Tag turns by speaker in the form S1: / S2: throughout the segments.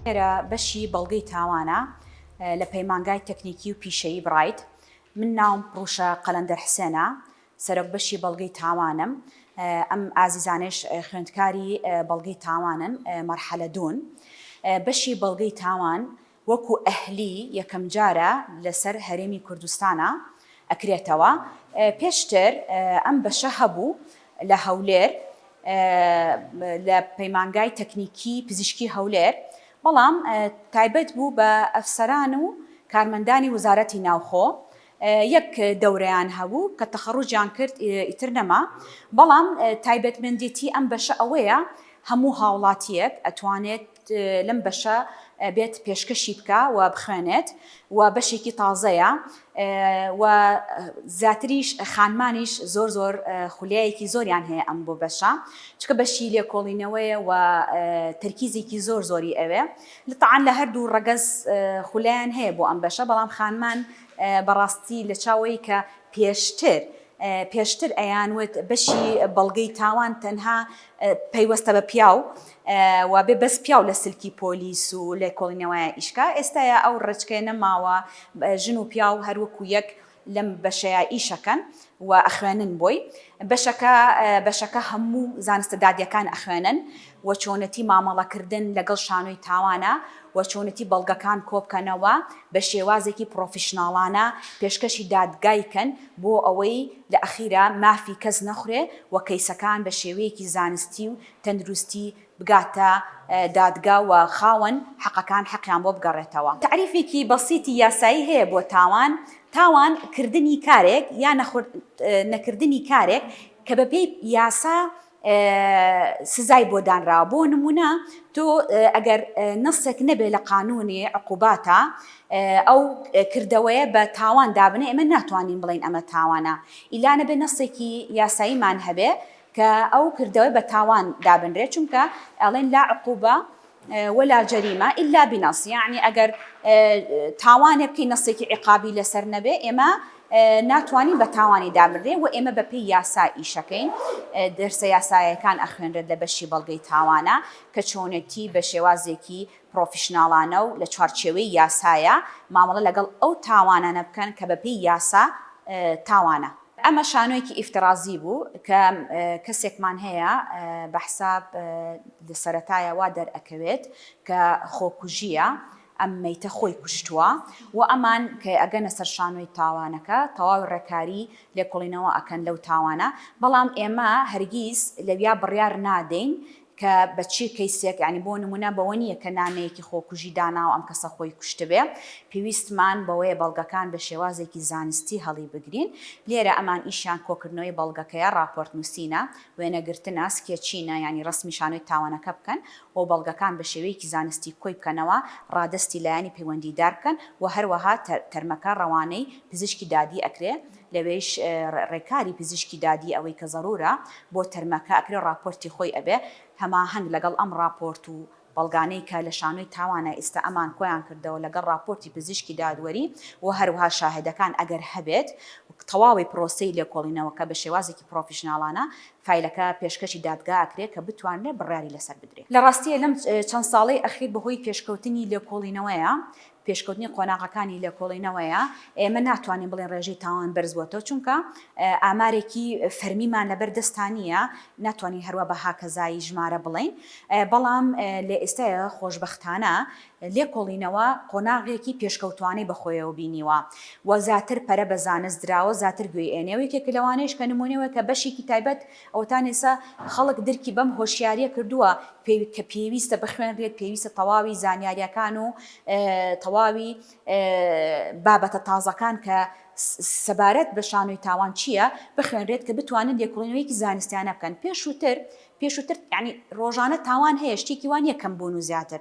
S1: بەشی بەڵگەی تاوانە لە پەیمانگای تەکنیکی و پیشەیی بڕایت. من ناوم پڕوشە قەلەندەر حسێنە، سەرۆک بەشی بەڵگەی تاوانم. ئەم ئازیزانش خوێندکاری بەڵگەی تاوانن مەرحەلە دوون. بەشی بەڵگەی تاوان وەکو ئەهلی یەکەم جارە لەسەر هەرێمی کوردستانە ئەکرێتەوە. پێشتر ئەم بەشە هەبوو لە هەولێر لە پەیمانگای تەکنیکی پزیشکی هەولێر، بەڵام تایبەت بوو بە ئەفسەران و کارمەندانی وزارەتی ناوخۆ. یەک دەورەیان هەبوو کە تەخەڕوجیان کرد ئیتر نەما، بەڵام تایبەتمەندێتی ئەم بەشە ئەوەیە هەموو هاوڵاتیەک ئەتوانێت لەم بەشە بێت پێشکەشی بکە و بخوێنێت و بەشێکی تازەیە و زیاتریش خانمانیش زۆر خولیایەکی زۆریان هەیە ئەم بۆ بەشە، چکە بەشی لێکۆڵینەوەیە و تەرکیزێکی زۆری ئەوێ. لەتەعاان لە هەردوو ڕەگەز خولایان هەیە بۆ ئەم بەشە، بەڵام خانمان بەڕاستی لە چاوەی کە پێشتر ئەیانوت بەشی بەڵگەی تاوان تەنها پەیوەستە بە پیاو و بێ بەس پیاو لە سلکی پۆلیس و لێکۆڵینەوەی ئیشکا. ئێستاە ئەو ڕچکەی نەماوە، ژن و پیاو هەروەکو یەک لەم بەشەیە ئیشەکەن و ئەخوێنن بۆی. بەشەکە هەموو زانستە دادیەکان ئەخوێنن و چۆنەتی مامەڵەکردن لەگەڵ شانۆی تاوانە و چۆنەتی بەڵگەکان کۆبکەنەوە بە شێوازێکی پرۆفیشناڵانە پێشکەشی دادگایکەن بۆ ئەوەی لە ئەخیرا مافی کەس نەخورێ و کەیسەکان بە شێوەیەکی زانستی و تەندروستی بگاتە دادگا و خاوەن حەقەکان حەقیان بۆ بگەڕێتەوە. تعریفێکی بەسیتی یاسایی هەیە بۆ تاوان کردنی کارێک یان نەکردنی کارێک کە بەپێی یاسا سزای بۆ دانراوە. بۆ نمونە تۆ ئەگەر نەسێک نەبێ لە قانونی عقوباتە ئەو کردەوەیە بە تاوان دابنێ، ئێمە ناتوانین بڵین ئەمە تاوانە، ئیلا نەبێ نەسێکی یاساییمان هەبێ کە ئەو کردەوەی بە تاوان دابنرێت، چونکە ئەڵێن لا عقوبە ولا جەریمە ئیلا بنەس، یعنی ئەگەر تاوانێ بکەی نەسێکی عقابی لەسەر نەبێ ئێمە ناتوانین بە تاوانی دابنرێ و ئێمە بەپێی یاسا ئیشەکەین. دەرسە یاسایەکان ئەخوێنرێت لە بەشی بەڵگەی تاوانە کە چۆنێتی بە شێوازێکی پرۆفیشناڵانە و لە چوارچێوەی یاسایە مامەڵە لەگەڵ ئەو تاوانانە بکەن کە بەپێی یاسا تاوانە. ئەمە شانۆیەکی ئیفترازی بوو کە کەسێکمان هەیە بە حساب لە سەرەتایە وا دەرئەکەوێت کە خۆکوژیە، ئەم مەیتە خۆی کوشتووە و ئەمان کە ئەگەنە سەر شانۆی تاوانەکە تەواوی ڕێکاری لێکۆڵینەوە ئەکەن لەو تاوانە، بەڵام ئێمە هەرگیز لەویا بڕیار نادەین کە بەچی کەیسێک، ینی بۆ نمونە بەوە نییە کە نامەیەکی خۆکوژی دانا و ئەم کەسە خۆی کوشتبێ. پێویستمان بەوەیە بەڵگەکان بە شێوازێکی زانستی هەڵی بگرین. لێرە ئەمان ئیشیان کۆکردنەوەی بەڵگەکەیە، راپۆرت نووسینە، وێنەگرتنە، سکێچینە، ینی ڕسمی شانۆی تاوانەکە بکەن و بەڵگەکان بە شێوەیەکی زانستی کۆی بکەنەوە، ڕادستی لایەنی پەیوەندیدار بکەن و هەروەها تەرمەکە ڕەوانەی پزیشکی دادی ئەکرێ، لەوێش ڕێکاری پزیشکی دادی ئەوەی کە زەرورە بۆ تەرمەکە ئەکرێ راپۆرتی خۆی ئەبێ هەماهەنگ لەگەڵ ئەم راپۆرت و بەڵگانەی کە لە شانۆی تاوانە ئێستا ئەمان کۆیان کردەوە لەگەڵ راپۆرتی پزیشکی دادوەری و هەروەها شاهدەکان ئەگەر هەبێت تەواوی پرۆسەی لێکۆڵینەوەکە بە شێوازێکی پرۆفیشناڵانە فایلەکە پێشکەشی دادگا ئەکرێت کە بتوانێت بڕیاری لەسەر بدرێت. لە ڕاستیە لەم چەند ساڵەی ئەخیر بەهۆی پێشکەوتنی لێکۆڵینەوەیە، پێشکەوتنی قۆناغەکانی لێکۆڵینەوەیە، ئێمە ناتوانین بڵێن ڕێژەی تاوان بەرزبووەتەوە، چونکە ئامارێکی فەرمیمان لەبەر دەستانیە، ناتوانین هەروە بە هاکەزایی ژمارە بڵین. بەڵام لە ئێستاە خۆشبەختانە لێکۆڵینەوە قۆناغێکی پێشکەوتوانەی بەخۆیەوە بینیوە و زیاتر پەرە بە زانست دراوە، زیاتر گوێی ئێنەوەیەکێک لەوانەیەش کە نمونەوە کە بەشێکی تایبەت ئەوتان ئێستا خەڵک درکی بەم هۆشیاریە کردووە کە پێویستە بخوێنرێت، پێویستە تەواوی زانیاریەکان و تەواوی بابەتە تازەکان کە سەبارەت بە شانۆی تاوان چییە بخوێنرێت کە بتوانن لێکۆڵینەوەیەکی زانستیانە بکەن. پێشووتر ینی ڕۆژانە تاوان هەیە، شتێکی وان یەکەم بوون و زیاتر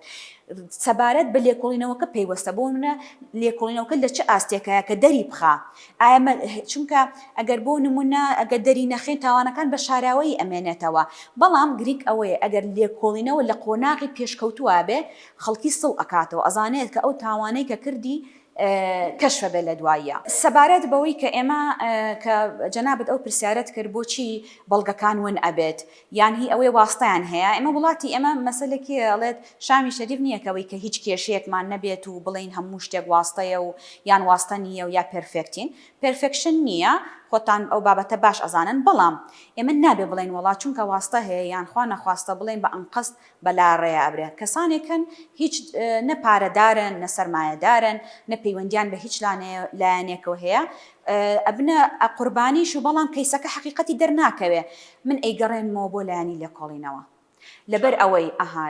S1: سەبارەت بە لێکۆڵینەوەکە پێیوەستە بۆ منە لێکۆڵینەوەکە لە چه ئاستێکەیە کە دەری بخا، چونکە ئەگەر بۆ نمونە ئەگەر دەری نەخێن تاوانەکان بە شاراوەی ئەمێنێتەوە، بەڵام گریک ئەوەیە ئەگەر لێکۆڵینەوە لە قۆناغی پێشکەوتووە بێ خەڵکی سڵ ئەکاتەوە، ئەزانێت کە ئەو تاوانەی کە کردی کەشفە بێت لە دواییە. سەبارەت بەوەی کە ئێمە کە جەنابەت ئەو پرسیارەت کرد بۆچی بەڵگەکان ون ئەبێت یان هی ئەوەی واستەیان هەیە، ئێمە وڵاتی ئێمە مەسەلێکی ئەڵێت شامی شەریف نییە کەوەی کە هیچ کێشەیەکمان نەبێت و بڵین هەموو شتێک واستەیە و یان واستە نییە و یا پرفێکتین. پرفێکشن نییە، خۆتان ئەو بابەتە باش ئەزانن، بەڵام ئێمە نابێ بڵین وڵات چونکە واستە هەیە یان خوا نەخواستە بڵین بە ئەنقەست بەلاڕێ ئەبرێت. کەسانێکن هیچ نەپارەدارن، نەسەرمایەدارن، نەپەیوەندیان بە هیچ لایەنێکەوە هەیە، ئەبنە قوربانیش و بەڵام کەیسەکە حەقیقەتی دەرناکەوێ، من ئەیگەڕێنمەوە بۆ لایەنی لێکۆڵینەوە. لەبەر ئەوەی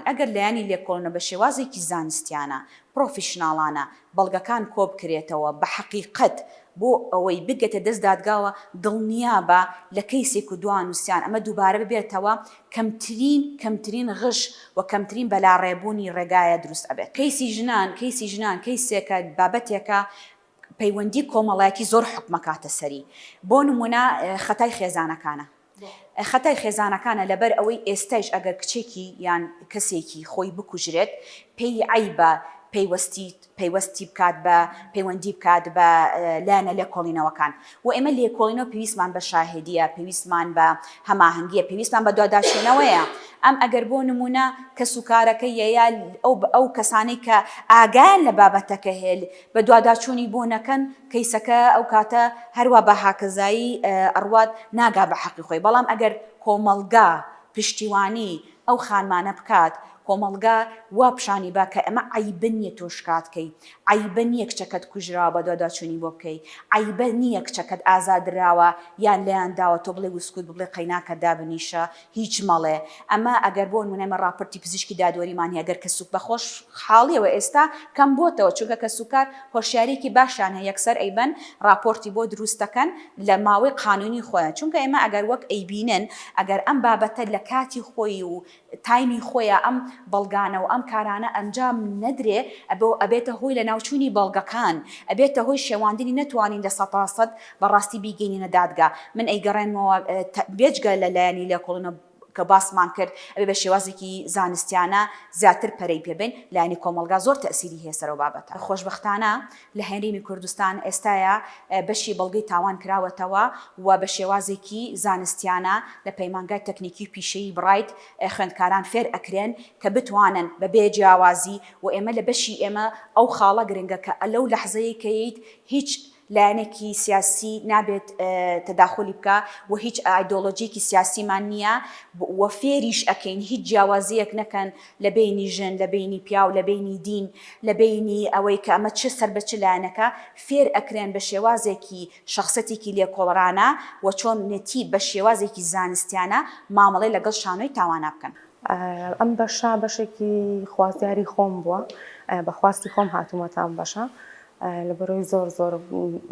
S1: ئەگەر لایەنی لێکۆڵینە بە شێوازێکی زانستیانە پرۆفیشناڵانە بەڵگەکان کۆ بکرێتەوە بە حەقیقەت بۆ ئەوەی بگێتە دەست دادگاوە دڵنیابە لە کەیسێک و دوانووسیان ئەمە دووبارە ببێتەوە کەمترین غش و کەمترین بەلاڕێبوونی ڕێگایە دروست ئەبێت. کەیسی ژنان کەیسێکە بابەتێکە پەیوەندی کۆمەڵایەتی زۆر حکومەکاتە سەری. بۆ نمونە خەتای خێزانەکانە. خەتای خێزانەکانە لەبەر ئەوەی ئێستاش ئەگەر کچێکی یان کەسێکی خۆی بکوژرێت پێی عیبە پەیوەستی بکات بە پەیوەندی بکات بە لایەنە لێکۆڵینەوەکان. و ئێمە لێکۆڵینەوە پێویستمان بە شاهێدیە، پێویستمان بە هەماهەنگیە، پێویستمان بە دواداشێنەوەیە. ئەم ئەگەر بۆ نمونە کەس و کارەکەی یا ئەو کەسانەی کە ئاگایان لە بابەتەکە هێل بە دواداچوونی بۆ نەکەن کەیسەکە ئەو کاتە هەروە بە هاکەزایی ئەڕوات ناگا بە حەقی خۆی. بەڵام ئەگەر کۆمەڵگا پشتیوانی ئەو خانمانە بکات، کۆمەڵگا وا پیشانی با کە ئەمە عیبە نییە تۆ شکاتکەی، عیبە نییە کچەکەت کوژراوە بە دواداچوونی بۆ بکەی، عیبە نییە کچەکەت ئازادراوە یان لەیان داوە تۆ بڵێ وسکوت بڵێ قەیناکە دابنیشە هیچ مەڵێ. ئەمە ئەگەر بۆ نمونە ڕاپۆرتی پزیشکی دادوەریمانی ئەگەر کەسوک بەخۆش حاڵیەوە ئێستا کەم بۆتەوە، چونکە کەسوکار هۆشیارێکی باشیان هەیە یەکسەر ئەیبەن ڕاپۆرتی بۆ دروست دەکەن لە ماوەی قانونی خۆیان. چونکە ئێمە ئەگەر وەک ئەیبینن ئەگەر ئەم بابەتە لە کاتی خۆی و تایمی خۆیە ئەم بەڵگانە و ئەم کارانە ئەنجام نەدرێ، ئەبێتە هۆی لە ناوچوونی بەڵگەکان، ئەبێتە هۆی شێواندنی نەتوانین لە 100% بەڕاستی بیگەینە دادگا. من ئەیگەڕێنمەوە بێجگە لە لایەنی لێکۆڵینە کە باسمان کرد ئەبێ بە شێوازێکی زانستیانە زیاتر پەرەی پێبین. لایەنی کۆمەڵگا زۆر تەئسیری هەیە سەرەوە بابەتە. خۆشبەختانە لە هێرێمی کوردستان ئێستاە بەشی بەڵگەی تاوان کراوەتەوە و بە شێوازێکی زانستیانە لە پەیمانگای تەکنیکی و پیشەیی برایت خوێندکاران فێر ئەکرێن کە بتوانن بە بێجیاوازی و ئێمە لە بەشی ئێمە ئەو خاڵە گرنگە کە لەو لەحزەیە کەیت هیچ لایەنێکی سیاسی نابێت تەداخلی بکە و هیچ ئایدۆلۆجیکی سیاسیمان نییە و فێریش ئەکەین هیچ جیاوازیەک نەکەن لە بینی ژن، لە بینی پیا و لە بینی دین، لە بینی ئەوەی کە ئەمە چه سەر بە چ لایەنەکە فێر ئەکرێن بە شێوازێکی شەخسەتێکی لێکۆڵرانە و چۆن نێتی بە شێوازێکی زانستیانە مامەڵەی لەگەڵ شانۆی تاوانە بکەن.
S2: ئەم بەشە بەشێکی خوازیاری خۆم بووە، بەخواستی خۆم هاتوومەتە ئەم بەشە لەبەرەوەی زۆر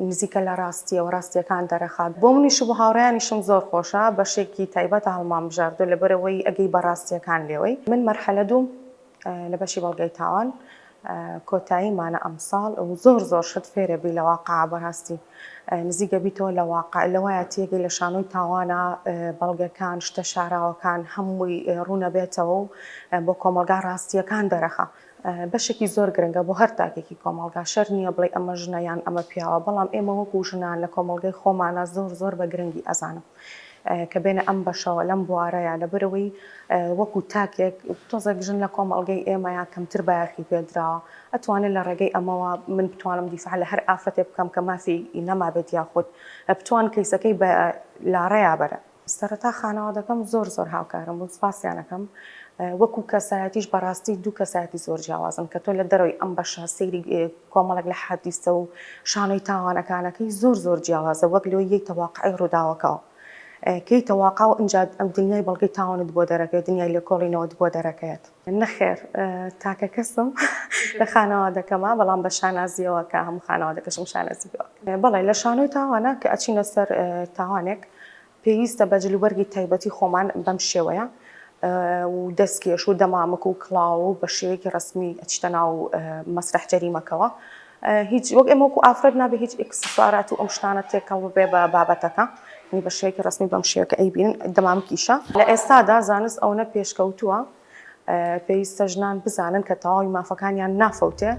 S2: نزیکە لە ڕاستیەوە ڕاستیەکان دەرەخات. بۆ منیش و بۆ هاوڕێیانیشم زۆر خۆشە، بەشێکی تایبەتە هەڵمان بژاردووە لەبەرەوەی ئەگەی بەڕاستیەکان لێوەی. من مەرحەلە دووم لە بەشی بەڵگەی تاوان کۆتاییمانە ئەمساڵ و زۆر شت فێرە بی لە واقعە بەڕاستی نزیکە بیتەوە لە واقع لەوایە تێگەی لە شانۆی تاوانە بەڵگەکان شتە شاراوەکان هەمووی ڕوونە بێتەوە و بۆ کۆمەلگا ڕاستیەکان دەرەخە. بەشێکی زۆر گرنگە بۆ هەر تاکێکی کۆمەلگا شەر نییە بڵێ ئەمە ژنەیان ئەمە پیاوە، بەڵام ئێمە وەکو ژنان لە کۆمەلگەی خۆمانە زۆر بە گرنگی ئەزانم کە بێنە ئەم بەشەوە لەم بوارەیە لەبەرەوەی وەکو تاکێک تۆزێک ژن لە کۆمەلگەی ئێمەیە کەمتر بایەخی پێدراوە ئەتوانێت لە ڕێگەی ئەمەوە من بتوانم دیفاع لە هەر ئافرەتێک بکەم کە مافی نەمابێت یاخود بتوان کەیسەکەی بە لاڕێیا بەرە. سەرەتا خانەوادەکەم زۆر هاوکارم بوو، سپاسیانەکەم وەکو کەسایەتیش بەڕاستی دوو کەسایەتی زۆر جیاوازن کە تۆ لە دەرەوەی ئەم بەشە سەیری کۆمەڵێک لە حادیسە و شانۆی تاوانەکانەکەی زۆر جیاوازە وەک لەوەی یەک تەواقعی ڕووداوەکەوە کەی تەواقع و ئەنجا ئەم دنیای بەڵگەی تاوانت بۆ دەرەکەوێت، دنیای لێکۆڵینەوەت بۆ دەرەکەوێت. نەخێر تاکە کەسم لە خانەوادەکەمە، بەڵام بە شانازیەوە کە هەموو خانەوادەکەشم شانازی بووە. بەڵێ لە شانۆی تاوانە کە ئەچینە سەر تاوانێک پێویستە بە جلوبەرگی تایبەتی خۆمان بەم شێوەیە و دەستکێش و دەمامک و کڵاو و بە شێوەیەکی ڕسمی ئەچتە ناو مەسرح جەریمەکەوە. هیچ وەک ئێمە وەکو ئافرەت نابێت هیچ ئێکسسوارات و ئەم شتانە تێکەڵ ببێ بە بابەتەکە، بە شێوەیەکی ڕسمی بەم شێوەکە ئەیبینن دەمامکیشە. لە ئێستادا زانست ئەوە پێشکەوتووە، پێویستە ژنان بزانن کە تەواوی مافەکانیان نافەوتێ